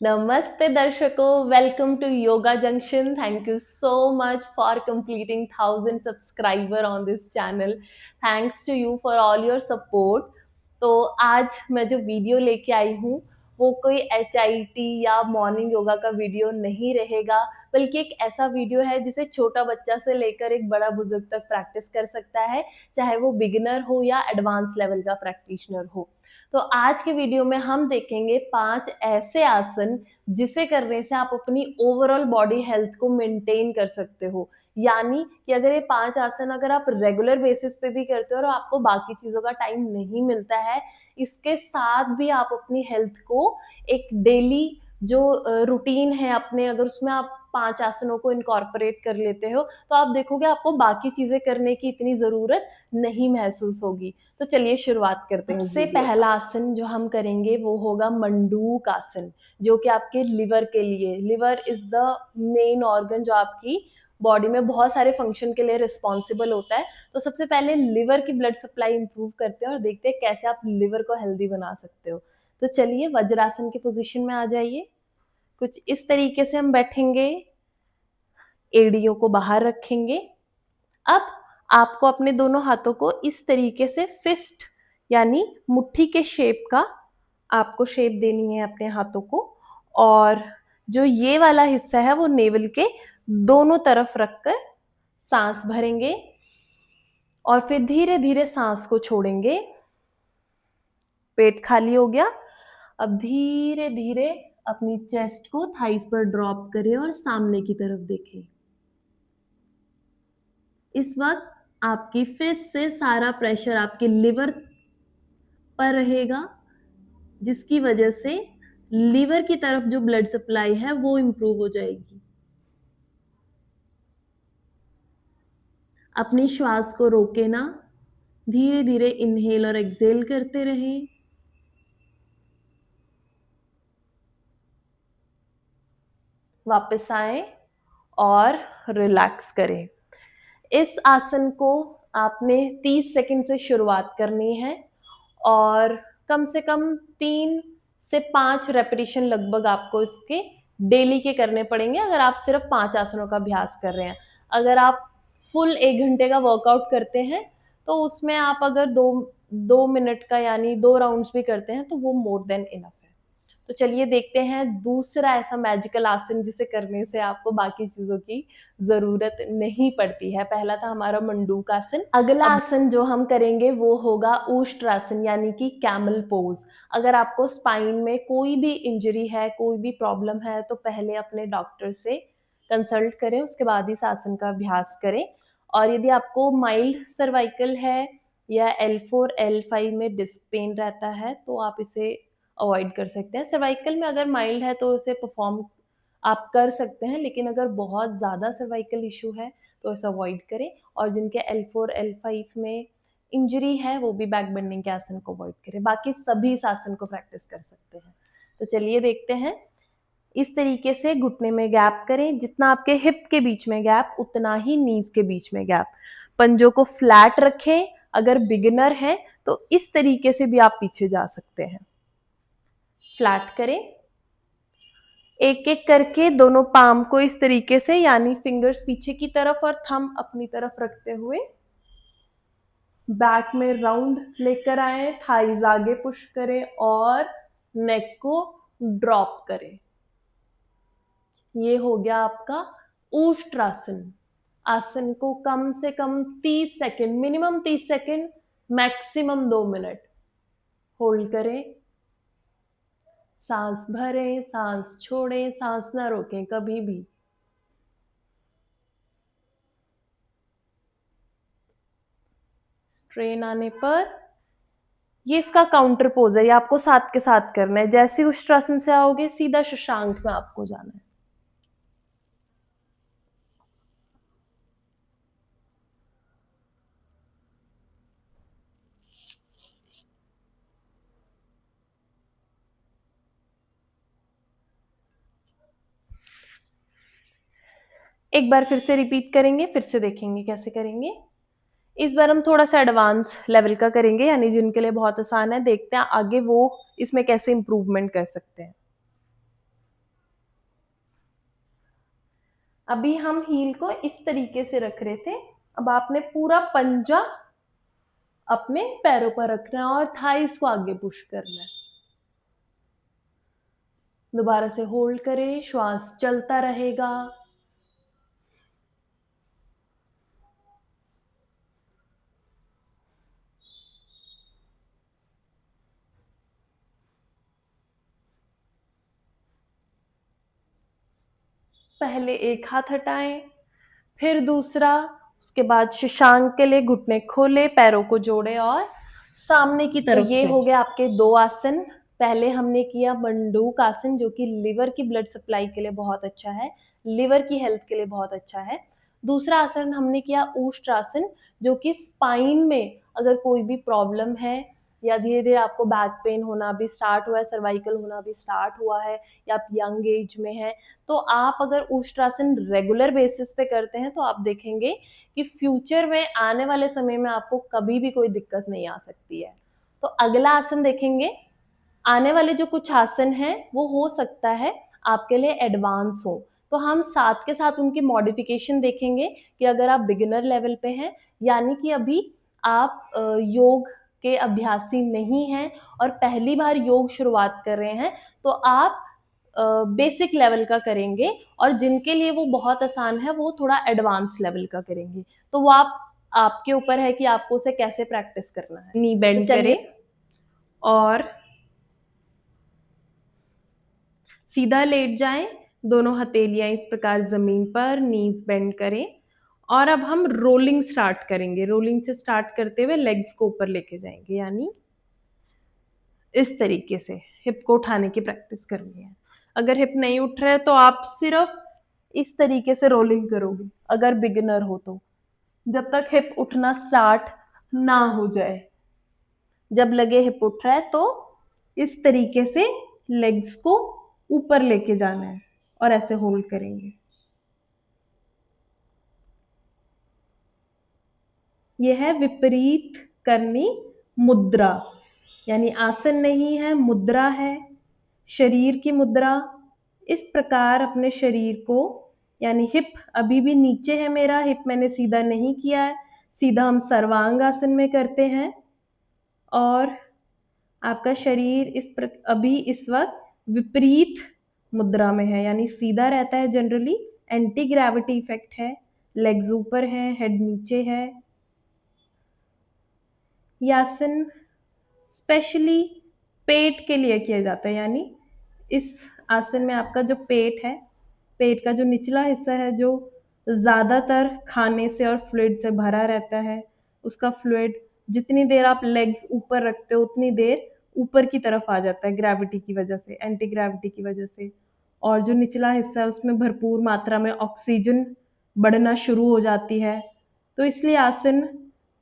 Namaste Darshako, welcome to Yoga Junction. Thank you so much for completing 1000 subscriber on this channel. Thanks to you for all your support. तो आज मैं जो video लेके आई हूँ वो कोई एचआईटी या मॉर्निंग योगा का वीडियो नहीं रहेगा, बल्कि एक ऐसा वीडियो है जिसे छोटा बच्चा से लेकर एक बड़ा बुजुर्ग तक प्रैक्टिस कर सकता है, चाहे वो बिगिनर हो या एडवांस लेवल का प्रैक्टिशनर हो। तो आज के वीडियो में हम देखेंगे 5 ऐसे आसन जिसे करने से आप अपनी ओवरऑल बॉडी हेल्थ को मेंटेन कर सकते हो। यानी कि अगर ये 5 आसन अगर आप रेगुलर बेसिस पे भी करते हो और आपको बाकी चीज़ों का टाइम नहीं मिलता है, इसके साथ भी आप अपनी हेल्थ को एक डेली जो रूटीन है अपने, अगर उसमें आप 5 आसनों को इनकॉर्पोरेट कर लेते हो, तो आप देखोगे आपको बाकी चीज़ें करने की इतनी ज़रूरत नहीं महसूस होगी। तो चलिए शुरुआत करते हैं। सबसे पहला आसन जो हम करेंगे वो होगा मंडूक आसन, जो कि आपके लिवर के लिए, liver is the main organ जो आपकी बॉडी में बहुत सारे फंक्शन के लिए रिस्पॉन्सिबल होता है। तो सबसे पहले लिवर की ब्लड सप्लाई इम्प्रूव करते हैं और देखते हैं कैसे आप लिवर को हेल्दी बना सकते हो। तो चलिए वज्रासन की पोजीशन में आ जाइए। कुछ इस तरीके से हम बैठेंगे, एड़ियों को बाहर रखेंगे। अब आपको अपने दोनों हाथों को इस तरीके से फिस्ट यानी मुट्ठी के शेप का आपको शेप देनी है अपने हाथों को, और जो ये वाला हिस्सा है वो नेवल के दोनों तरफ रखकर सांस भरेंगे और फिर धीरे-धीरे सांस को छोड़ेंगे। पेट खाली हो गया। अब धीरे-धीरे अपनी चेस्ट को थाइस पर ड्रॉप करें और सामने की तरफ देखें। इस वक्त आपकी फिस्ट से सारा प्रेशर आपके लिवर पर रहेगा, जिसकी वजह से लिवर की तरफ जो ब्लड सप्लाई है वो इम्प्रूव हो जाएगी। अपनी श्वास को रोके ना, धीरे-धीरे इनहेल और एक्सहेल करते रहें। वापस आएं और रिलैक्स करें। इस आसन को आपने 30 सेकंड से शुरुआत करनी है और कम से कम 3 से 5 रेपिटेशन लगभग आपको इसके डेली के करने पड़ेंगे, अगर आप सिर्फ 5 आसनों का अभ्यास कर रहे हैं। अगर आप फुल 1 घंटे का वर्कआउट करते हैं, तो उसमें आप अगर 2 मिनट का यानी 2 राउंड्स भी करते हैं, तो वो मोर देन इनफ है। तो चलिए देखते हैं दूसरा ऐसा मैजिकल आसन जिसे करने से आपको बाकी चीज़ों की ज़रूरत नहीं पड़ती है। पहला था हमारा मंडूक आसन। अगला आसन जो हम करेंगे वो होगा ऊष्ट्रासन यानी कि कैमल पोज़। अगर आपको स्पाइन में कोई भी इंजरी है, कोई भी प्रॉब्लम है, तो पहले अपने डॉक्टर से कंसल्ट करें, उसके बाद इस आसन का अभ्यास करें। और यदि आपको माइल्ड सर्वाइकल है या L4, L5 में डिस्क पेन रहता है, तो आप इसे अवॉइड कर सकते हैं। सर्वाइकल में अगर माइल्ड है तो उसे परफॉर्म आप कर सकते हैं, लेकिन अगर बहुत ज़्यादा सर्वाइकल इश्यू है तो इसे अवॉइड करें। और जिनके L4, L5 में इंजरी है वो भी बैक बेंडिंग के आसन को अवॉइड करें। बाकी सभी इस आसन को प्रैक्टिस कर सकते हैं। तो चलिए देखते हैं। इस तरीके से घुटने में गैप करें, जितना आपके हिप के बीच में गैप उतना ही नीज के बीच में गैप। पंजों को फ्लैट रखें। अगर बिगिनर है तो इस तरीके से भी आप पीछे जा सकते हैं। फ्लैट करें। एक-एक करके दोनों पाम को इस तरीके से यानी फिंगर्स पीछे की तरफ और थंब अपनी तरफ रखते हुए बैक में राउंड लेकर आए, थाइज आगे पुश करें और नेक को ड्रॉप करें। ये हो गया आपका ऊष्ट्रासन। आसन को कम से कम 30 second, minimum 30 second, maximum 2 minute hold करें। सांस भरें, सांस छोड़ें, सांस ना रोकें कभी भी। स्ट्रेन आने पर ये इसका काउंटर पोज है, ये आपको साथ के साथ करना है। जैसे उष्ट्रासन से आओगे सीधा शशांक में आपको जाना है। एक बार फिर से रिपीट करेंगे, फिर से देखेंगे कैसे करेंगे। इस बार हम थोड़ा सा एडवांस लेवल का करेंगे, यानी जिनके लिए बहुत आसान है। देखते हैं आगे वो इसमें कैसे इम्प्रूवमेंट कर सकते हैं। अभी हम हील को इस तरीके से रख रहे थे, अब आपने पूरा पंजा अपने पैरों पर रखना है और थाइस को आगे पुश करना है। दोबारा से होल्ड करें, श्वास चलता रहेगा। पहले एक हाथ हटाएं, फिर दूसरा, उसके बाद शशांक के लिए घुटने खोले, पैरों को जोड़े और सामने की तरफ। तो ये हो गया आपके 2 आसन। पहले हमने किया मंडूक आसन, जो कि लिवर की ब्लड सप्लाई के लिए बहुत अच्छा है, लिवर की हेल्थ के लिए बहुत अच्छा है। दूसरा आसन हमने किया उष्ट्रासन, जो कि स्पाइन में अगर कोई भी प्रॉब्लम है या धीरे धीरे आपको बैक पेन होना भी स्टार्ट हुआ है, सर्वाइकल होना भी स्टार्ट हुआ है, या आप यंग एज में हैं, तो आप अगर उष्ट्रासन रेगुलर बेसिस पे करते हैं तो आप देखेंगे कि फ्यूचर में आने वाले समय में आपको कभी भी कोई दिक्कत नहीं आ सकती है। तो अगला आसन देखेंगे। आने वाले जो कुछ आसन हैं वो हो सकता है आपके लिए एडवांस हो, तो हम साथ के साथ उनकी मॉडिफिकेशन देखेंगे कि अगर आप बिगिनर लेवल पे हैं, यानी कि अभी आप योग के अभ्यासी नहीं हैं और पहली बार योग शुरुआत कर रहे हैं, तो आप बेसिक लेवल का करेंगे, और जिनके लिए वो बहुत आसान है वो थोड़ा एडवांस लेवल का करेंगे। तो वो आपके ऊपर है कि आपको उसे कैसे प्रैक्टिस करना है। नी बेंड करें और सीधा लेट जाएं, दोनों हथेलियां इस प्रकार जमीन पर, नीज बेंड करें। और अब हम रोलिंग स्टार्ट करेंगे। रोलिंग से स्टार्ट करते हुए लेग्स को ऊपर लेके जाएंगे, यानी इस तरीके से हिप को उठाने की प्रैक्टिस करनी है। अगर हिप नहीं उठ रहा है तो आप सिर्फ इस तरीके से रोलिंग करोगे, अगर बिगिनर हो तो, जब तक हिप उठना स्टार्ट ना हो जाए। जब लगे हिप उठ रहा है तो इस तरीके से लेग्स को ऊपर लेके जाना है और ऐसे होल्ड करेंगे। यह है विपरीत करनी मुद्रा, यानी आसन नहीं है, मुद्रा है, शरीर की मुद्रा। इस प्रकार अपने शरीर को, यानी हिप अभी भी नीचे है मेरा, हिप मैंने सीधा नहीं किया है, सीधा हम सर्वांग आसन में करते हैं। और आपका शरीर अभी इस वक्त विपरीत मुद्रा में है, यानी सीधा रहता है जनरली, एंटी ग्रेविटी इफेक्ट है, लेग्स ऊपर है, हेड नीचे है। ये आसन स्पेशली पेट के लिए किया जाता है, यानी इस आसन में आपका जो पेट है, पेट का जो निचला हिस्सा है, जो ज़्यादातर खाने से और फ्लूइड से भरा रहता है, उसका फ्लूइड जितनी देर आप लेग्स ऊपर रखते हो उतनी देर ऊपर की तरफ आ जाता है, ग्रेविटी की वजह से, एंटी ग्रेविटी की वजह से। और जो निचला हिस्सा है उसमें भरपूर मात्रा में ऑक्सीजन बढ़ना शुरू हो जाती है, तो इसलिए आसन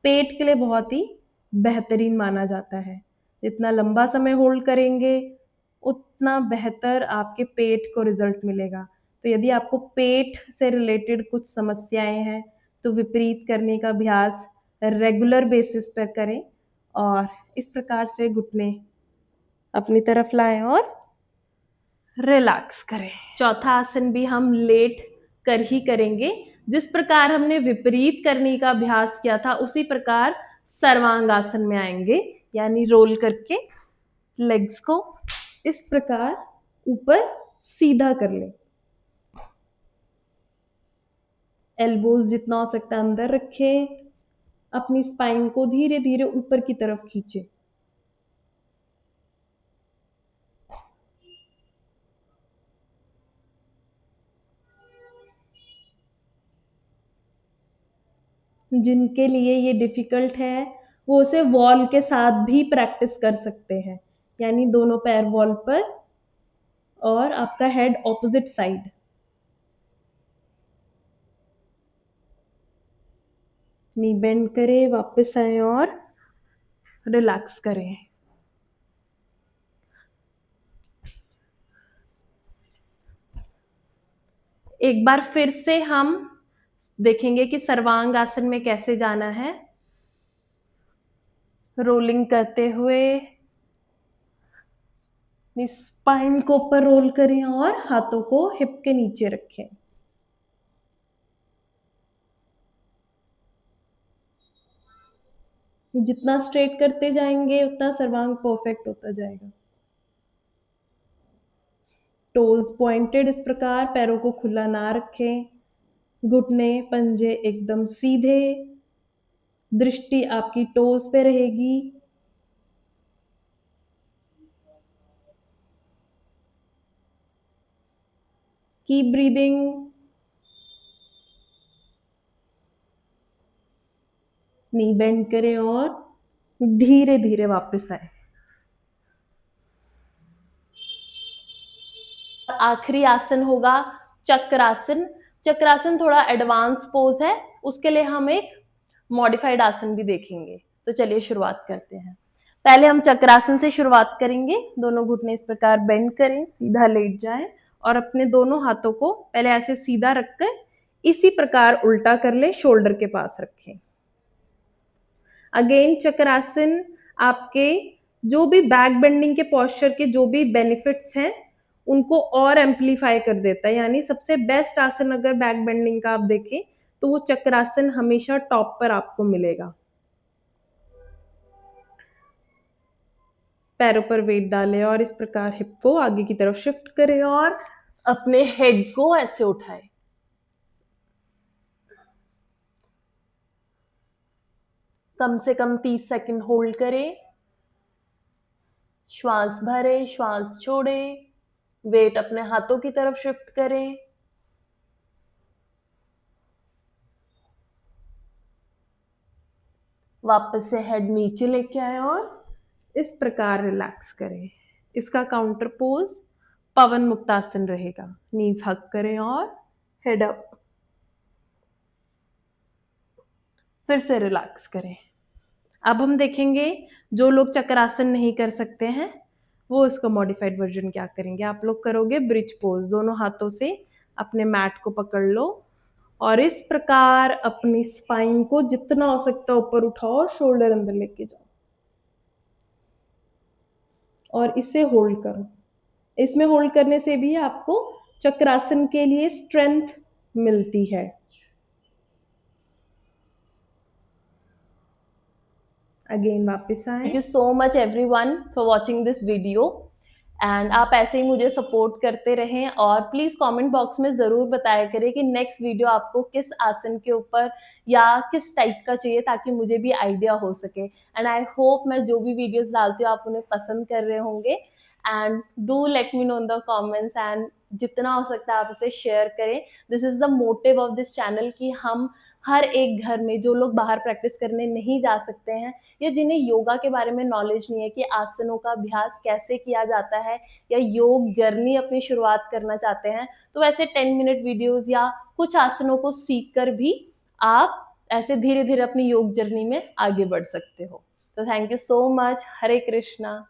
पेट के लिए बहुत ही बेहतरीन माना जाता है। जितना लंबा समय होल्ड करेंगे उतना बेहतर आपके पेट को रिजल्ट मिलेगा। तो यदि आपको पेट से रिलेटेड कुछ समस्याएं हैं तो विपरीत करने का अभ्यास रेगुलर बेसिस पर करें और इस प्रकार से घुटने अपनी तरफ लाएं और रिलैक्स करें। चौथा आसन भी हम लेट कर ही करेंगे। जिस प्रकार हमने विपरीत करने का अभ्यास किया था उसी प्रकार सर्वांग आसन में आएंगे, यानी रोल करके लेग्स को इस प्रकार ऊपर सीधा कर ले, एल्बोज जितना हो सकता है अंदर रखें, अपनी स्पाइन को धीरे धीरे ऊपर की तरफ खींचे। जिनके लिए ये डिफिकल्ट है वो उसे वॉल के साथ भी प्रैक्टिस कर सकते हैं, यानी दोनों पैर वॉल पर और आपका हेड ऑपोजिट साइड। नी बेंड करें, वापस आए और रिलैक्स करें। एक बार फिर से हम देखेंगे कि सर्वांग आसन में कैसे जाना है। रोलिंग करते हुए स्पाइन को ऊपर रोल करें और हाथों को हिप के नीचे रखें। जितना स्ट्रेट करते जाएंगे उतना सर्वांग परफेक्ट होता जाएगा। टोज पॉइंटेड इस प्रकार, पैरों को खुला ना रखें, घुटने पंजे एकदम सीधे, दृष्टि आपकी टोज पे रहेगी। Keep breathing. नी बेंड करें और धीरे धीरे वापस आए। आखिरी आसन होगा चक्रासन। चक्रासन थोड़ा एडवांस पोज है, उसके लिए हम एक मॉडिफाइड आसन भी देखेंगे। तो चलिए शुरुआत करते हैं। पहले हम चक्रासन से शुरुआत करेंगे। दोनों घुटने इस प्रकार बेंड करें, सीधा लेट जाएं और अपने दोनों हाथों को पहले ऐसे सीधा रखकर इसी प्रकार उल्टा कर ले, शोल्डर के पास रखें। अगेन चक्रासन आपके जो भी बैक बेंडिंग के पोस्चर के जो भी बेनिफिट्स हैं उनको और एम्पलीफाई कर देता है। यानी सबसे बेस्ट आसन अगर बैक बेंडिंग का आप देखें तो वो चक्रासन हमेशा टॉप पर आपको मिलेगा। पैरों पर वेट डालें और इस प्रकार हिप को आगे की तरफ शिफ्ट करें और अपने हेड को ऐसे उठाएं। कम से कम 30 सेकंड होल्ड करें। श्वास भरें, श्वास छोड़ें, वेट अपने हाथों की तरफ शिफ्ट करें। वापस से हेड नीचे लेके आए और इस प्रकार रिलैक्स करें। इसका काउंटर पोज पवन मुक्तासन रहेगा। नीज हक करें और हेड अप। फिर से रिलैक्स करें। अब हम देखेंगे जो लोग चक्रासन नहीं कर सकते हैं वो इसका मॉडिफाइड वर्जन क्या करेंगे। आप लोग करोगे ब्रिज पोज। दोनों हाथों से अपने मैट को पकड़ लो और इस प्रकार अपनी स्पाइन को जितना हो सकता है ऊपर उठाओ और शोल्डर अंदर लेके जाओ और इसे होल्ड करो। इसमें होल्ड करने से भी आपको चक्रासन के लिए स्ट्रेंथ मिलती है। अगेन वापस आए। Thank you so much everyone for watching this video and आप ऐसे ही मुझे सपोर्ट करते रहें और प्लीज कमेंट बॉक्स में जरूर बताया करें कि नेक्स्ट वीडियो आपको किस आसन के ऊपर या किस टाइप का चाहिए ताकि मुझे भी आइडिया हो सके। एंड आई होप मैं जो भी वीडियोस डालती हूँ आप उन्हें पसंद कर रहे होंगे। And do let me know in the comments and जितना हो सकता है आप इसे शेयर करें। This is the motive of this channel कि हम हर एक घर में जो लोग बाहर प्रैक्टिस करने नहीं जा सकते हैं या जिन्हें योगा के बारे में नॉलेज नहीं है कि आसनों का अभ्यास कैसे किया जाता है या योग जर्नी अपनी शुरुआत करना चाहते हैं, तो वैसे 10 मिनट वीडियोस या कुछ आसनों को सीख कर भी आप ऐसे धीरे धीरे अपनी योग जर्नी में आगे बढ़ सकते हो। तो thank you so much. Hare Krishna.